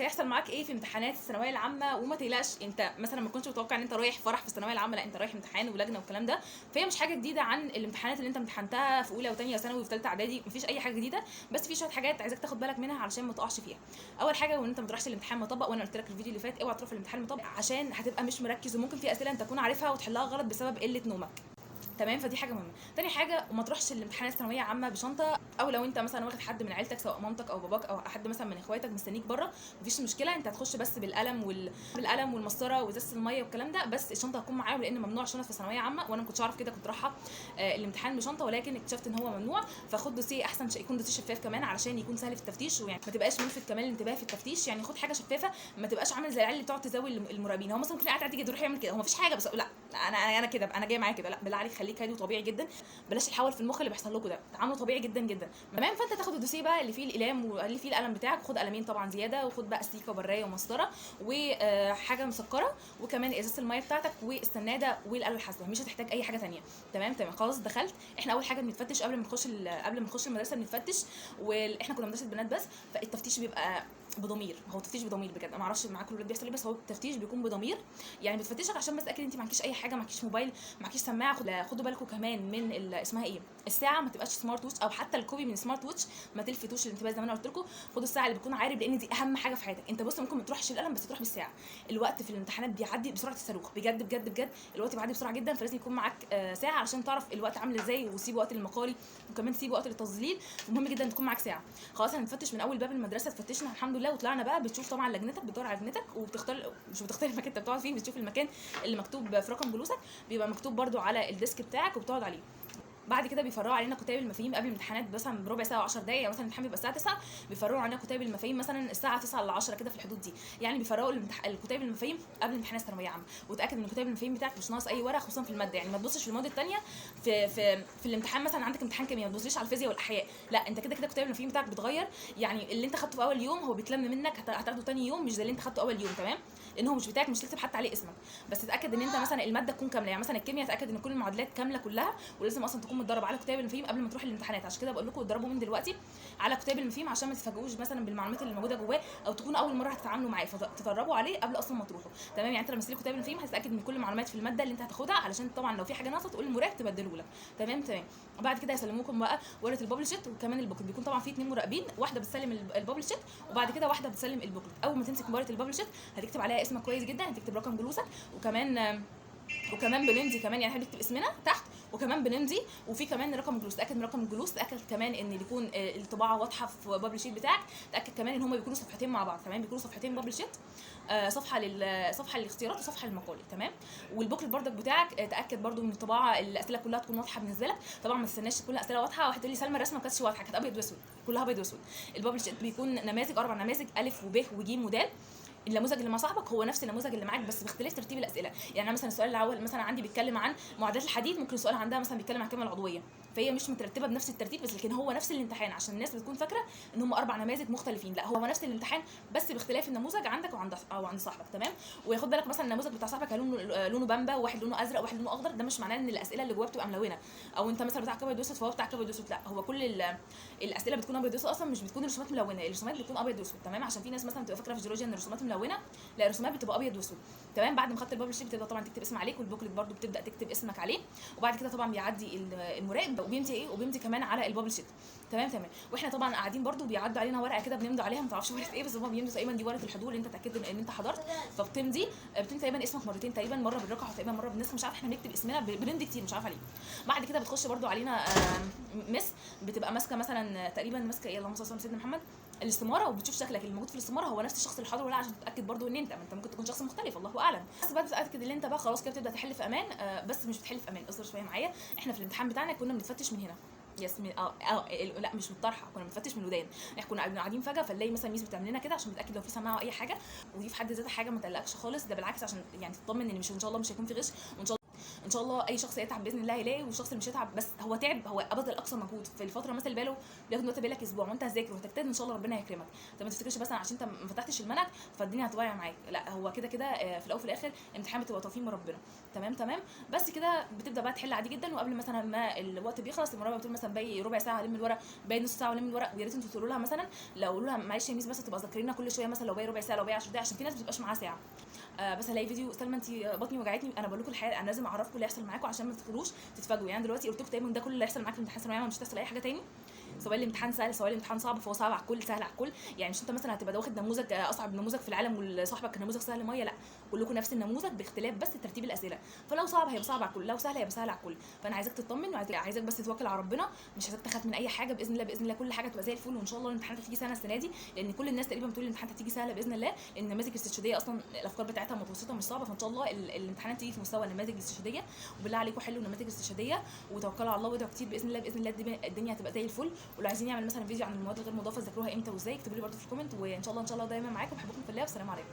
لك هيحصل معاك ايه في امتحانات الثانويه العامه، وما تقلقش انت مثلا ما كنتش متوقع ان انت رايح فرح في الثانويه العامه، لا انت رايح امتحان ولجنه والكلام ده. فهي مش حاجه جديده عن الامتحانات اللي انت امتحنتها في اولى وثانيه ثانوي وفي ثالثه اعدادي، مفيش اي حاجه جديده، بس في شويه حاجات عايزك تاخد بالك منها علشان ما تقعش فيها. اول حاجه وان انت ما تروحش الامتحان مطبق، وانا قلت لك في الفيديو اللي فات اوعى تروح في الامتحان مطبق عشان هتبقى مش مركز، وممكن في اسئله انت تكون عارفها وتحلها غلط بسبب قله نومك. تمام، فدي حاجه مهمه. تاني حاجه وما تروحش الامتحانات الثانويه عامه بشنطه، او لو انت مثلا واخد حد من عيلتك سواء مامتك او باباك او حد مثلا من اخواتك مستنيك بره، مفيش مشكله، انت هتخش بس بالقلم والمسطره وازازه الميه والكلام ده، بس الشنطه هتكون معاهم لان ممنوع شنط في ثانويه عامه، وانا ما كنتش اعرف كده، كنت رايحه الامتحان بشنطه ولكن اكتشفت ان هو ممنوع. فخد دوسيه احسن، يكون دوسيه شفاف كمان علشان يكون سهل في التفتيش، ويعني ما تبقاش ملفت كمان الانتباه في التفتيش. يعني خد حاجه شفافه، ما تبقاش عامل زي العيال اللي بتقعد تزاوي المراقبين، هو مثلا ممكن قاعد عادي جدا يروح يعمل كده، هو مفيش حاجه بس لا انا كده انا جاي معايا كده، لا بالله عليك خليك هادي وطبيعي جدا، بلاش الحول في المخ اللي بيحصل لكم ده، تعاملوا طبيعي جدا جدا. تمام، فانت تاخد الدوسيه بقى اللي فيه الاقلام واللي فيه القلم بتاعك، خد قلمين طبعا زياده، وخد بقى استيكه وبرايه ومسطره وحاجه مسكره، وكمان ازازه الميه بتاعتك والسناده والقلم الحاسبه، مش هتحتاج اي حاجه ثانيه. تمام خلاص دخلت. احنا اول حاجه بنتفتش قبل ما نخش المدرسه بنتفتش، واحنا كنا مدرسه بنات بس، فالتفتيش بيبقى بضمير، هو تفتيش بضمير بجد، ما اعرفش معاكم الولاد بيحصل ايه، بس هو التفتيش بيكون بضمير. يعني بتفتشك عشان بس تاكد انت معكيش اي حاجه، معكيش موبايل، معكيش سماعه. خدوا بالكم كمان من اسمها ايه، الساعه ما تبقاش سمارت ووتش، او حتى الكوبي من سمارت ووتش ما تلفتوش الانتباه زي ما انا قلت لكم. خدوا الساعه اللي بتكون عارف، لان دي اهم حاجه في حياتك. انت بص ممكن ما تروحش القلم بس تروح بالساعه. الوقت في الامتحانات بيعدي بسرعه الصاروخ، بجد بجد بجد الوقت بيعدي بسرعه جدا، فلازم يكون معاك ساعه علشان تعرف الوقت عامل ازاي، وسيب وقت للمقالي وكمان سيب وقت للتظليل. مهم جدا تكون معاك ساعه. خلاص هنفتش من اول باب المدرسه، فتشنا الحمد لله وطلعنا بقى. بتشوف طبعا لجنتك، بتدور على لجنتك وبتختار، مش بتختار المكان انت بتقعد فيه، بتشوف المكان اللي مكتوب في رقم جلوسك، بيبقى مكتوب برده على الديسك بتاعك وبتقعد عليه. بعد كده بيفرقوا علينا كتاب المفاهيم قبل الامتحانات مثلا بربع ساعه و10 دقائق، مثلا الامتحان بيبقى الساعه 9، بيفرقوا علينا كتاب المفاهيم مثلا الساعه 9 ل 10 كده في الحدود دي. يعني بيفرقوا الكتاب المفاهيم قبل امتحانات الثانويه عامه. وتاكد ان كتاب المفاهيم بتاعك مش ناقص اي ورقه، خصوصا في الماده. يعني ما تبصش في المواد الثانيه في الامتحان، مثلا عندك امتحان كيمياء ما تبصيش على الفيزياء والاحياء، لا انت كده كده كتاب المفاهيم بتاعك بتغير. يعني اللي انت خدته في اول يوم هو بيتلم منك، هتاخده ثاني يوم، مش زي اللي انت خدته اول يوم. تمام، لان هو مش بتاعك، مش تكتب حتى عليه اسمك، بس تتاكد ان انت مثلا الماده تكون كامله. يعني مثلا الكيمياء تاكد ان كل المعادلات كامله كلها، ولازم اصلا تكون متدرب على كتاب المفاهيم قبل ما تروح الامتحانات. عشان كده بقول لكم اتدربوا من دلوقتي على كتاب المفاهيم عشان ما تتفاجئوش مثلا بالمعلومات اللي موجوده جواه، او تكون اول مره هتتعاملوا معاه، فتدربوا عليه قبل اصلا ما تروحوا. تمام، يعني انت لما تسلك كتاب المفاهيم هتتاكد من كل المعلومات في الماده اللي انت هتاخدها، علشان طبعا لو في حاجه ناقصه تقول للمراقب تبدله لك. تمام. وبعد كده هيسلموكم بقى ورقه البابلشيت وكمان البوكلت. بيكون طبعا في 2 مراقبين، واحده بتسلم البابلشيت وبعد كده واحده بتسلم البوكلت. اول ما تمسك ورقه البابلشيت هتكتب عليها اسمك كويس جدا، هتكتب رقم جلوسك، وكمان بنمضي كمان، يعني هنكتب اسمنا تحت وكمان بنمضي، وفي كمان رقم الجلوس. تاكد من رقم الجلوس، تاكد كمان ان يكون الطباعه واضحه في بابل شيت بتاعك، تاكد كمان ان هم بيكونوا صفحتين مع بعض. تمام، بيكونوا صفحتين بابل شيت، صفحه للاختيارات وصفحه للمقالي. تمام، والبوكلت بردك بتاعك تاكد برده من الطباعه، الاسئله كلها تكون واضحه بالنسبه لك. طبعا ما تستناش كل الاسئله واضحه. واحد يقول لي سلمى الرسمه ما كانتش واضحه، كانت ابيض واسود، كلها ابيض واسود. البابل شيت بيكون نماذج، 4 نماذج، الف وب وج ودال. النموذج اللي مع صاحبك هو نفس النموذج اللي معاك، بس باختلاف ترتيب الاسئله. يعني مثلا السؤال الاول مثلا عندي بيتكلم عن معادلات الحديد، ممكن السؤال عندها مثلا بيتكلم عن الكيمياء العضويه، فهي مش مترتبه بنفس الترتيب، بس لكن هو نفس الامتحان. عشان الناس بتكون فاكره ان هم 4 نماذج مختلفين، لا هو نفس الامتحان بس باختلاف النموذج عندك وعند صاحبك. تمام، وياخد بالك مثلا النموذج بتاع صاحبك لونه بامبا، وواحد لونه ازرق وواحد لونه اخضر، ده مش معناه ان الاسئله اللي جواه بتبقى ملونه، او انت مثلا بتاعك ابيض واسود فهو بتاعك ابيض واسود، لا هو كل الاسئله بتكون ابيض واسود، اصلا مش بتكون الرسومات ملونه، الرسومات بتكون ابيض واسود. تمام، عشان في ناس مثلا بتبقى فاكره في الجيولوجيا ان الرسومات ملونه، لا الرسومات بتبقى ابيض واسود. تمام، بعد ما خدت البابل شيت بتبدا طبعا تكتب اسم عليك، والبوكلت برده بتبدا تكتب اسمك عليه، وبعد كده طبعا بيعدي المراقب وبيمضي كمان على البابل شيت. تمام. واحنا طبعا قاعدين برده بيعدوا علينا ورقه كده بنمضي عليها، ما تعرفش ورقه ايه، بس هم بيمضوا تقريبا دي ورقه الحضور اللي انت اتاكدت ان انت حضرت، فبتمضي تقريبا اسمك مرتين، تقريبا مره بالرقعه وتقريبا مره بالنسخ، مش عارف احنا بنكتب اسمنا بنمضي كتير مش عارف عليه. بعد كده بتخش برده علينا مس بتبقى ماسكه مثلا تقريبا ماسكه ايه، اللهم صل على سيدنا محمد، الاستماره، وبتشوف شكلك اللي موجود في الاستماره هو نفس الشخص اللي حاضر ولا، عشان تتاكد برده ان انت ممكن تكون شخص مختلف، الله اعلم. بس بعد تتاكد ان انت بقى خلاص كده بتبدا تحل في امان. بس مش بتحل في امان، اصبر شويه معايا. احنا في الامتحان بتاعنا كنا بنتفتش من هنا، ياسمين لا مش من الطرحه، كنا بنفتش من الودان. احنا كنا قاعدين فجاه فنلاقي مثلا ميس بتعمل لنا كده عشان نتاكد لو في سماعه او اي حاجه، ودي في حد ذاتها حاجه ما تقلقش خالص، ده بالعكس عشان يعني تطمن ان مش ان شاء الله مش هيكون في غش، وان شاء الله ان شاء الله اي شخص يتعب باذن الله هيلاقي، والشخص اللي مش هيتعب بس هو تعب هو بذل اقصى مجهود في الفتره مثلا اللي بياخد دلوقتي بالك اسبوع وانت هتذاكر وهتجتهد ان شاء الله ربنا هيكرمك. انت ما تفتكرش مثلا عشان انت ما فتحتش المنهج فالدنيا هتضيع معاك، لا هو كده كده في الاول وفي الاخر الامتحان بتبقى توفيق من ربنا. تمام بس كده بتبدا بقى تحل عادي جدا، وقبل مثلا ما الوقت بيخلص المراقبه بتقول مثلا باقي ربع ساعه الم الورق، باقي نص ساعه الم الورق، ويا ريت انتوا تقولوا لها مثلا، لو قولوا لها معلش يا ميس بس تبقى ذاكرينا كل شويه مثلا لو باقي ربع ساعه لو باقي 10 دقايق، عشان في ناس ما بتبقاش معاها ساعه. بس هلاقي فيديو سلمى انت بطني وجعتني، انا بقول لكم الحقيقه انا لازم اعرفكم اللي هيحصل معاكم عشان ما تدخلوش تتفاجئوا. يعني دلوقتي قلت لكم تقريبا ده كل اللي هيحصل معاك في امتحان ثانويه عامه، مش هتحصل اي حاجه تاني. سواء الامتحان سهل سواء الامتحان صعب فهو صعب على الكل سهل على الكل. يعني مش انت مثلا هتبقى واخد نموذج اصعب نموذج في العالم وصاحبك نموذج سهل ميه، لا كلكم نفس النموذج باختلاف بس ترتيب الاسئله، فلو صعب هيبقى صعب على الكل، لو سهل هيبقى سهل على الكل. فانا عايزاك تطمن وعايزاك بس توكل على ربنا، مش عايزاك تخاف من اي حاجه، باذن الله باذن الله كل حاجه تبقى زي الفل، وان شاء الله الامتحانات هتيجي سهله السنه دي، لان كل الناس تقريبا بتقول الامتحانات هتيجي سهله باذن الله، لان النماذج الاستشهاديه اصلا الافكار بتاعتها متوسطه مش صعبه، فان شاء الله الامتحانات تيجي في مستوى النماذج الاستشهاديه. وبالله عليكم حلوا النماذج الاستشهاديه وتوكلوا على الله وادعوا كتير، باذن الله باذن الله الدنيا هتبقى زي الفل. ولو عايزين نعمل مثلا فيديو عن المواد الغير مضافه ذاكروها امتى وازاي اكتبوا لي برده في الكومنت، وان شاء الله ان شاء الله دايما معاكم، بحبكم في الله والسلام عليكم.